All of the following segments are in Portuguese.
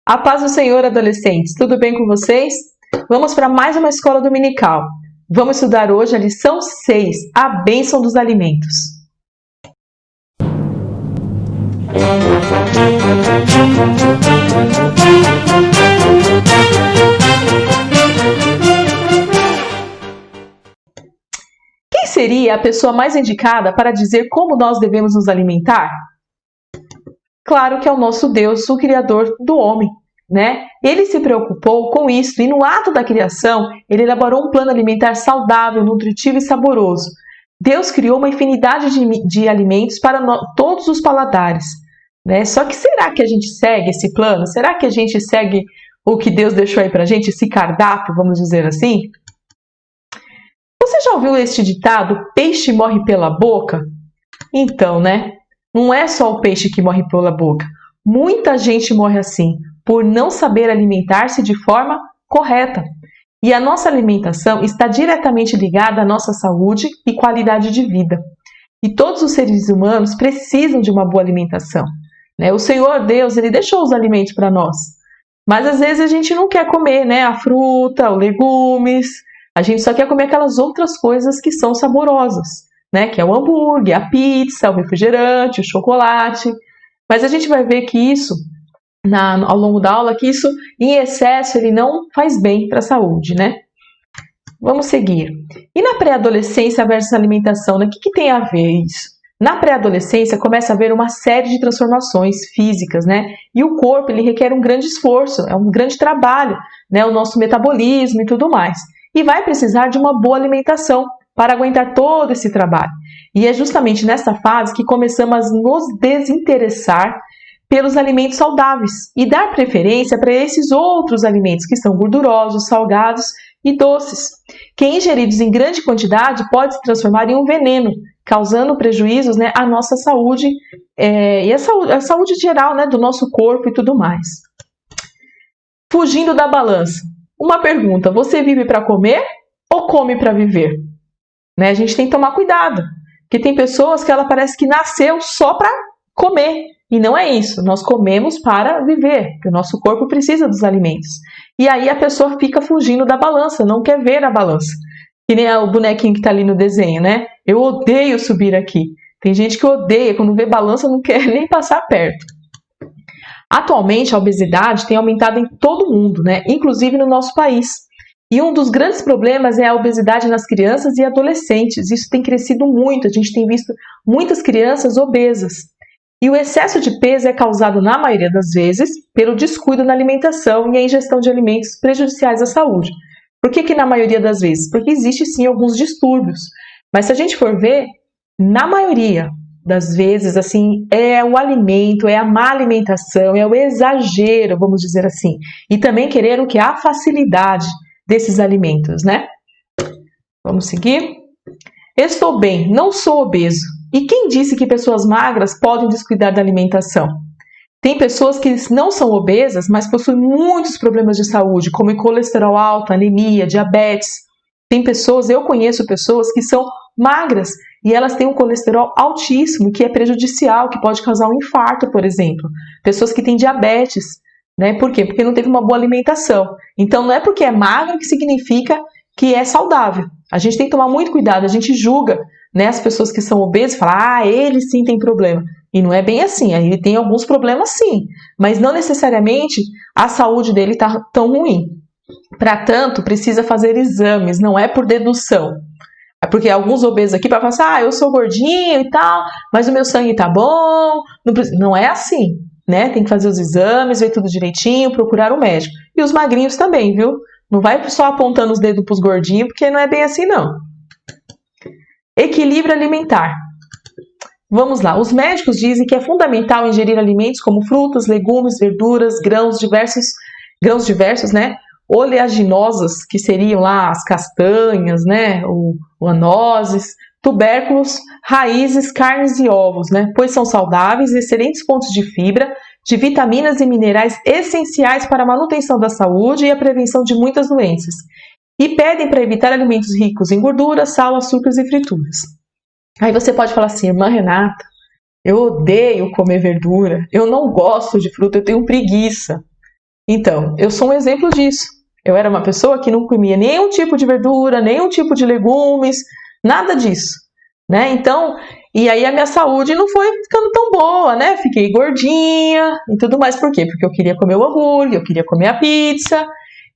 A paz do Senhor, adolescentes, tudo bem com vocês? Vamos para mais uma escola dominical. Vamos estudar hoje a lição 6, a bênção dos alimentos. Quem seria a pessoa mais indicada para dizer como nós devemos nos alimentar? Claro que é o nosso Deus, o Criador do homem, né? Ele se preocupou com isso e no ato da criação, ele elaborou um plano alimentar saudável, nutritivo e saboroso. Deus criou uma infinidade de alimentos para todos os paladares, né? Só que será que a gente segue esse plano? Será que a gente segue o que Deus deixou aí pra gente, esse cardápio, vamos dizer assim? Você já ouviu este ditado, peixe morre pela boca? Então, né? Não é só o peixe que morre pela boca. Muita gente morre assim, por não saber alimentar-se de forma correta. E a nossa alimentação está diretamente ligada à nossa saúde e qualidade de vida. E todos os seres humanos precisam de uma boa alimentação, né? O Senhor Deus, Ele deixou os alimentos para nós. Mas às vezes a gente não quer comer, né? A fruta, os legumes. A gente só quer comer aquelas outras coisas que são saborosas, né? Que é o hambúrguer, a pizza, o refrigerante, o chocolate. Mas a gente vai ver que isso, ao longo da aula, que isso em excesso ele não faz bem para a saúde, né? Vamos seguir. E na pré-adolescência versus alimentação, né? O que tem a ver isso? Na pré-adolescência começa a haver uma série de transformações físicas, né? E o corpo ele requer um grande esforço, é um grande trabalho, né? O nosso metabolismo e tudo mais. E vai precisar de uma boa alimentação para aguentar todo esse trabalho. E é justamente nessa fase que começamos a nos desinteressar pelos alimentos saudáveis e dar preferência para esses outros alimentos que são gordurosos, salgados e doces, que ingeridos em grande quantidade pode se transformar em um veneno, causando prejuízos, né, à nossa saúde e a saúde geral, né, do nosso corpo e tudo mais. Fugindo da balança. Uma pergunta, você vive para comer ou come para viver? Né? A gente tem que tomar cuidado, porque tem pessoas que ela parece que nasceu só para comer, e não é isso, nós comemos para viver, porque o nosso corpo precisa dos alimentos. E aí a pessoa fica fugindo da balança, não quer ver a balança, que nem o bonequinho que está ali no desenho, né? Eu odeio subir aqui, tem gente que odeia, quando vê balança não quer nem passar perto. Atualmente a obesidade tem aumentado em todo mundo, né? Inclusive no nosso país. E um dos grandes problemas é a obesidade nas crianças e adolescentes. Isso tem crescido muito, a gente tem visto muitas crianças obesas. E o excesso de peso é causado, na maioria das vezes, pelo descuido na alimentação e a ingestão de alimentos prejudiciais à saúde. Por que na maioria das vezes? Porque existe sim alguns distúrbios. Mas se a gente for ver, na maioria das vezes, assim, é o alimento, é a má alimentação, é o exagero, vamos dizer assim. E também querer o que? A facilidade desses alimentos, né? Vamos seguir? Estou bem, não sou obeso. E quem disse que pessoas magras podem descuidar da alimentação? Tem pessoas que não são obesas, mas possuem muitos problemas de saúde, como colesterol alto, anemia, diabetes. Tem pessoas, eu conheço pessoas que são magras e elas têm um colesterol altíssimo, que é prejudicial, que pode causar um infarto, por exemplo. Pessoas que têm diabetes, né? Por quê? Porque não teve uma boa alimentação. Então, não é porque é magro que significa que é saudável. A gente tem que tomar muito cuidado, a gente julga, né, as pessoas que são obesas e fala, ele sim tem problema. E não é bem assim, ele tem alguns problemas sim, mas não necessariamente a saúde dele está tão ruim. Para tanto, precisa fazer exames, não é por dedução. É porque alguns obesos aqui para falar assim, eu sou gordinho e tal, mas o meu sangue tá bom. Não é assim, né? Tem que fazer os exames, ver tudo direitinho, procurar o médico. E os magrinhos também, viu? Não vai só apontando os dedos pros gordinhos, porque não é bem assim, não. Equilíbrio alimentar. Vamos lá. Os médicos dizem que é fundamental ingerir alimentos como frutas, legumes, verduras, grãos diversos, né? Oleaginosas, que seriam lá as castanhas, né? Ou nozes, tubérculos, raízes, carnes e ovos, né? Pois são saudáveis, excelentes fontes de fibra, de vitaminas e minerais essenciais para a manutenção da saúde e a prevenção de muitas doenças. E pedem para evitar alimentos ricos em gordura, sal, açúcares e frituras. Aí você pode falar assim, irmã Renata, eu odeio comer verdura, eu não gosto de fruta, eu tenho preguiça. Então, eu sou um exemplo disso. Eu era uma pessoa que não comia nenhum tipo de verdura, nenhum tipo de legumes, nada disso, né? Então, e aí a minha saúde não foi ficando tão boa, né? Fiquei gordinha e tudo mais. Por quê? Porque eu queria comer o hambúrguer, eu queria comer a pizza.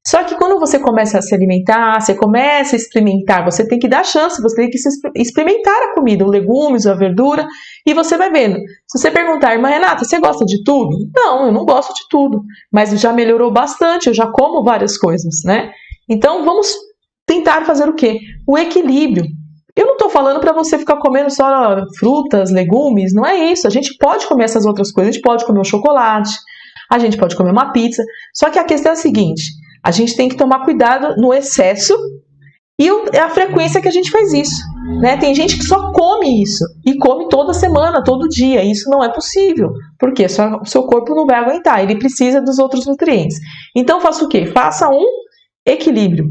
Só que quando você começa a se alimentar, você começa a experimentar, você tem que dar chance, você tem que experimentar a comida, os legumes, a verdura, e você vai vendo. Se você perguntar, irmã Renata, você gosta de tudo? Não, eu não gosto de tudo, mas já melhorou bastante, eu já como várias coisas, né? Então vamos tentar fazer o quê? O equilíbrio. Eu não estou falando para você ficar comendo só frutas, legumes, não é isso. A gente pode comer essas outras coisas, a gente pode comer um chocolate, a gente pode comer uma pizza, só que a questão é a seguinte: a gente tem que tomar cuidado no excesso e a frequência que a gente faz isso, né? Tem gente que só come isso e come toda semana, todo dia. Isso não é possível, porque o seu corpo não vai aguentar, ele precisa dos outros nutrientes. Então faça o quê? Faça um equilíbrio.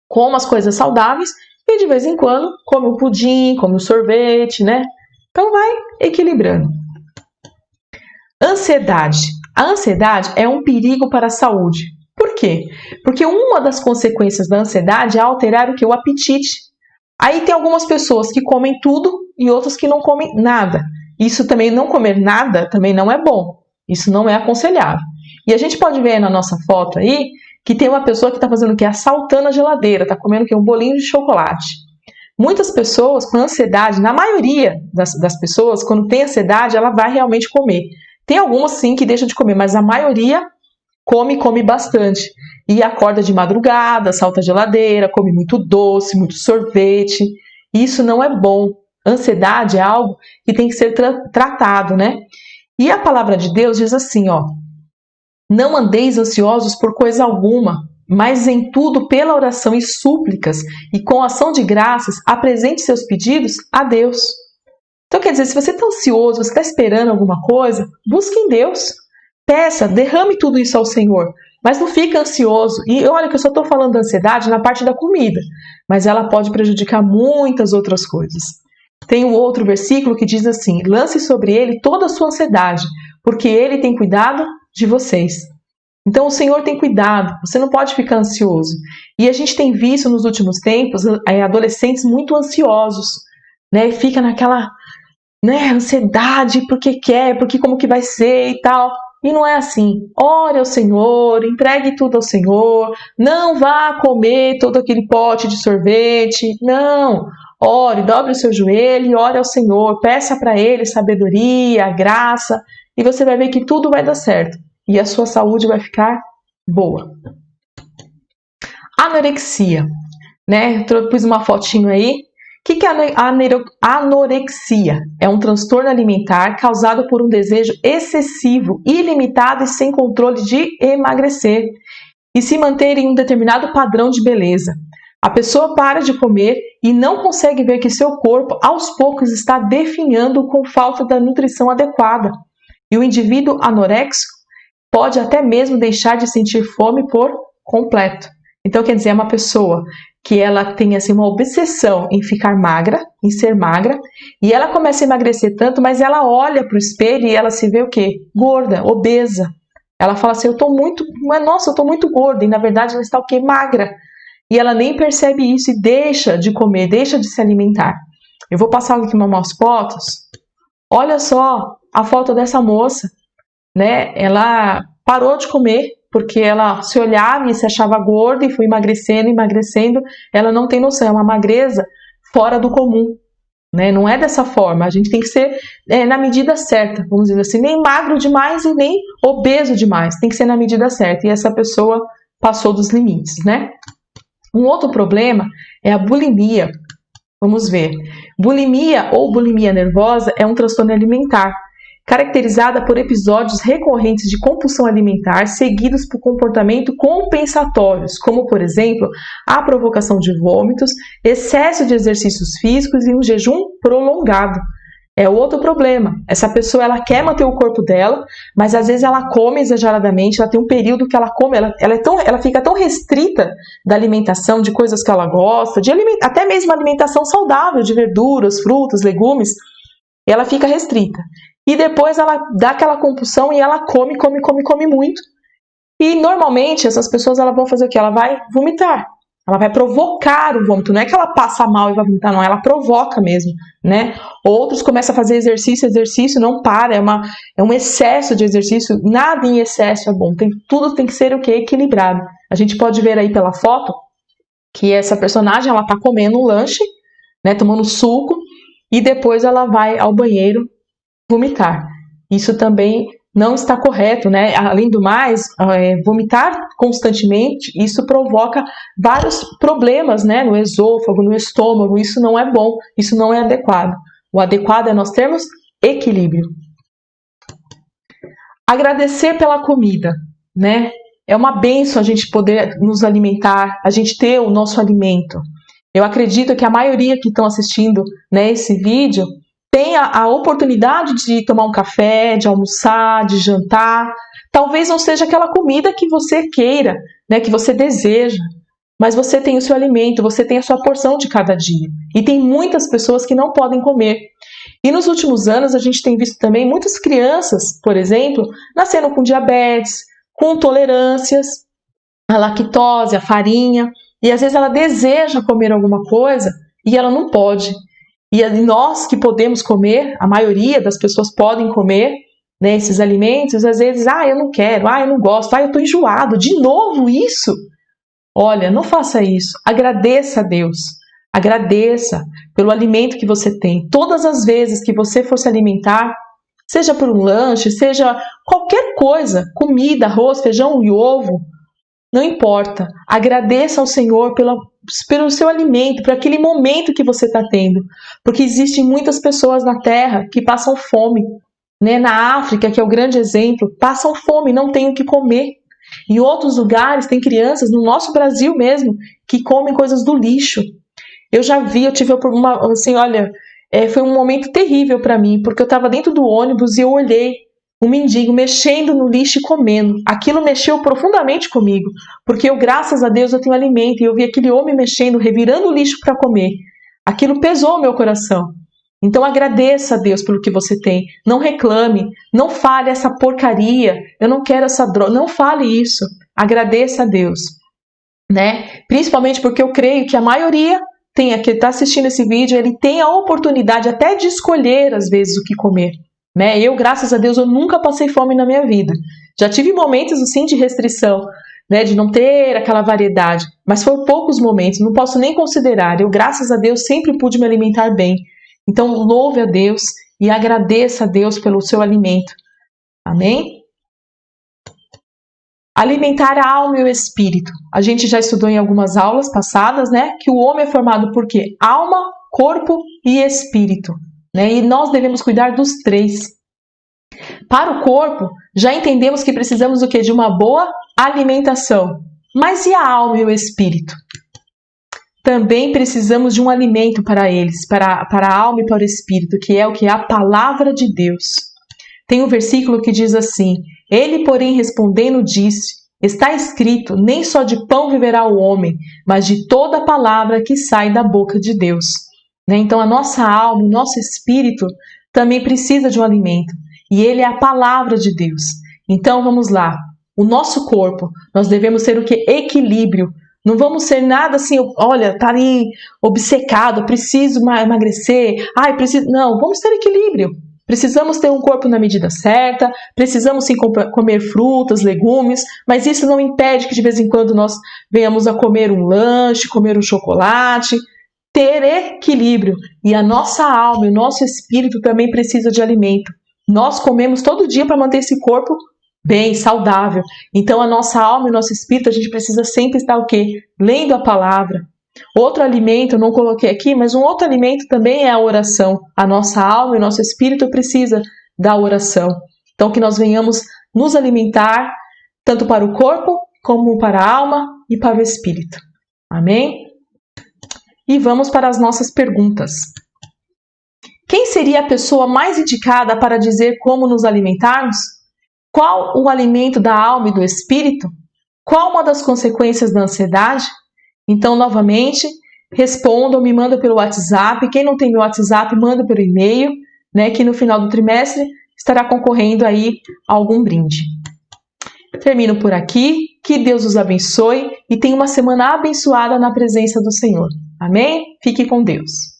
Coma as coisas saudáveis e de vez em quando come o pudim, come o sorvete, né? Então vai equilibrando. Ansiedade. A ansiedade é um perigo para a saúde. Por quê? Porque uma das consequências da ansiedade é alterar o que? O apetite. Aí tem algumas pessoas que comem tudo e outras que não comem nada. Isso também, não comer nada, também não é bom. Isso não é aconselhável. E a gente pode ver na nossa foto aí que tem uma pessoa que está fazendo o quê? Assaltando a geladeira, está comendo o quê? Um bolinho de chocolate. Muitas pessoas com ansiedade, na maioria das pessoas, quando tem ansiedade, ela vai realmente comer. Tem algumas sim que deixam de comer, mas a maioria come bastante. E acorda de madrugada, salta a geladeira, come muito doce, muito sorvete. Isso não é bom. Ansiedade é algo que tem que ser tratado, né? E a palavra de Deus diz assim, ó: não andeis ansiosos por coisa alguma, mas em tudo pela oração e súplicas e com ação de graças apresente seus pedidos a Deus. Então quer dizer, se você está ansioso, você está esperando alguma coisa, busque em Deus. Peça, derrame tudo isso ao Senhor, mas não fica ansioso. E olha que eu só estou falando da ansiedade na parte da comida, mas ela pode prejudicar muitas outras coisas. Tem um outro versículo que diz assim: lance sobre ele toda a sua ansiedade, porque ele tem cuidado de vocês. Então o Senhor tem cuidado, você não pode ficar ansioso. E a gente tem visto nos últimos tempos adolescentes muito ansiosos, né? E fica naquela, né, ansiedade, porque quer, porque como que vai ser e tal. E não é assim. Ore ao Senhor, entregue tudo ao Senhor, não vá comer todo aquele pote de sorvete, não. Ore, dobre o seu joelho e ore ao Senhor, peça para Ele sabedoria, graça, e você vai ver que tudo vai dar certo. E a sua saúde vai ficar boa. Anorexia, né? Eu pus uma fotinho aí. O que é anorexia? É um transtorno alimentar causado por um desejo excessivo, ilimitado e sem controle de emagrecer e se manter em um determinado padrão de beleza. A pessoa para de comer e não consegue ver que seu corpo, aos poucos, está definhando com falta da nutrição adequada. E o indivíduo anoréxico pode até mesmo deixar de sentir fome por completo. Então, quer dizer, é uma pessoa que ela tem assim, uma obsessão em ficar magra, em ser magra, e ela começa a emagrecer tanto, mas ela olha para o espelho e ela se vê o quê? Gorda, obesa. Ela fala assim, eu tô muito gorda, e na verdade ela está o quê? Magra. E ela nem percebe isso e deixa de comer, deixa de se alimentar. Eu vou passar aqui umas fotos. Olha só a foto dessa moça, né? Ela parou de comer, porque ela se olhava e se achava gorda e foi emagrecendo, ela não tem noção, é uma magreza fora do comum, né? Não é dessa forma, a gente tem que ser na medida certa, vamos dizer assim, nem magro demais e nem obeso demais, tem que ser na medida certa, e essa pessoa passou dos limites, né? Um outro problema é a bulimia. Vamos ver. Bulimia ou bulimia nervosa é um transtorno alimentar, caracterizada por episódios recorrentes de compulsão alimentar seguidos por comportamento compensatórios, como, por exemplo, a provocação de vômitos, excesso de exercícios físicos e um jejum prolongado. É outro problema. Essa pessoa ela quer manter o corpo dela, mas às vezes ela come exageradamente, ela tem um período que ela come, ela fica tão restrita da alimentação, de coisas que ela gosta, até mesmo alimentação saudável, de verduras, frutas, legumes, ela fica restrita. E depois ela dá aquela compulsão e ela come muito. E normalmente essas pessoas elas vão fazer o quê? Ela vai vomitar. Ela vai provocar o vômito. Não é que ela passa mal e vai vomitar, não. Ela provoca mesmo, né? Outros começam a fazer exercício não para. É um excesso de exercício. Nada em excesso é bom. Tudo tem que ser o quê? Equilibrado. A gente pode ver aí pela foto que essa personagem, ela tá comendo um lanche, né? Tomando suco. E depois ela vai ao banheiro vomitar. Isso também não está correto, né? Além do mais, vomitar constantemente, isso provoca vários problemas, né? No esôfago, no estômago, isso não é bom, isso não é adequado. O adequado é nós termos equilíbrio. Agradecer pela comida, né? É uma bênção a gente poder nos alimentar, a gente ter o nosso alimento. Eu acredito que a maioria que estão assistindo, né, esse vídeo tem a oportunidade de tomar um café, de almoçar, de jantar. Talvez não seja aquela comida que você queira, né, que você deseja, mas você tem o seu alimento, você tem a sua porção de cada dia. E tem muitas pessoas que não podem comer. E nos últimos anos a gente tem visto também muitas crianças, por exemplo, nascendo com diabetes, com intolerâncias à lactose, à farinha, e às vezes ela deseja comer alguma coisa e ela não pode. E nós que podemos comer, a maioria das pessoas podem comer, né, esses alimentos, às vezes, eu não quero, eu não gosto, eu estou enjoado, de novo isso? Olha, não faça isso, agradeça a Deus, agradeça pelo alimento que você tem. Todas as vezes que você for se alimentar, seja por um lanche, seja qualquer coisa, comida, arroz, feijão e ovo, não importa, agradeça ao Senhor pelo seu alimento, por aquele momento que você está tendo. Porque existem muitas pessoas na Terra que passam fome. Né? Na África, que é o grande exemplo, passam fome, não têm o que comer. Em outros lugares, tem crianças, no nosso Brasil mesmo, que comem coisas do lixo. Eu tive foi um momento terrível para mim, porque eu estava dentro do ônibus e eu olhei um mendigo mexendo no lixo e comendo. Aquilo mexeu profundamente comigo, porque graças a Deus, eu tenho alimento, e eu vi aquele homem mexendo, revirando o lixo para comer. Aquilo pesou o meu coração. Então agradeça a Deus pelo que você tem. Não reclame, não fale essa porcaria, eu não quero essa droga, não fale isso. Agradeça a Deus, né? Principalmente porque eu creio que a maioria que está assistindo esse vídeo, ele tem a oportunidade até de escolher às vezes o que comer. Né? Eu, graças a Deus, eu nunca passei fome na minha vida. Já tive momentos assim de restrição, né, de não ter aquela variedade, mas foram poucos momentos, não posso nem considerar. Eu, graças a Deus, sempre pude me alimentar bem. Então, louve a Deus e agradeça a Deus pelo seu alimento. Amém? Alimentar a alma e o espírito. A gente já estudou em algumas aulas passadas, né, que o homem é formado por quê? Alma, corpo e espírito. Né? E nós devemos cuidar dos três. Para o corpo, já entendemos que precisamos do quê? De uma boa alimentação. Mas e a alma e o espírito? Também precisamos de um alimento para eles, para a alma e para o espírito, que é o que? A palavra de Deus. Tem um versículo que diz assim: ele, porém, respondendo, disse: está escrito, nem só de pão viverá o homem, mas de toda a palavra que sai da boca de Deus. Então a nossa alma, o nosso espírito também precisa de um alimento. E ele é a palavra de Deus. Então vamos lá. O nosso corpo, nós devemos ter o que? Equilíbrio. Não vamos ser nada assim, olha, tá ali obcecado, preciso emagrecer, preciso. Não, vamos ter equilíbrio. Precisamos ter um corpo na medida certa, precisamos sim comer frutas, legumes, mas isso não impede que de vez em quando nós venhamos a comer um lanche, comer um chocolate. Ter equilíbrio. E a nossa alma e o nosso espírito também precisa de alimento. Nós comemos todo dia para manter esse corpo bem, saudável. Então a nossa alma e o nosso espírito, a gente precisa sempre estar o quê? Lendo a palavra. Outro alimento, eu não coloquei aqui, mas um outro alimento também é a oração. A nossa alma e o nosso espírito precisa da oração. Então que nós venhamos nos alimentar tanto para o corpo, como para a alma e para o espírito. Amém? E vamos para as nossas perguntas. Quem seria a pessoa mais indicada para dizer como nos alimentarmos? Qual o alimento da alma e do espírito? Qual uma das consequências da ansiedade? Então, novamente, respondam, me mandam pelo WhatsApp. Quem não tem meu WhatsApp, manda pelo e-mail, né, que no final do trimestre estará concorrendo aí a algum brinde. termino por aqui. Que Deus os abençoe e tenha uma semana abençoada na presença do Senhor. Amém? Fique com Deus.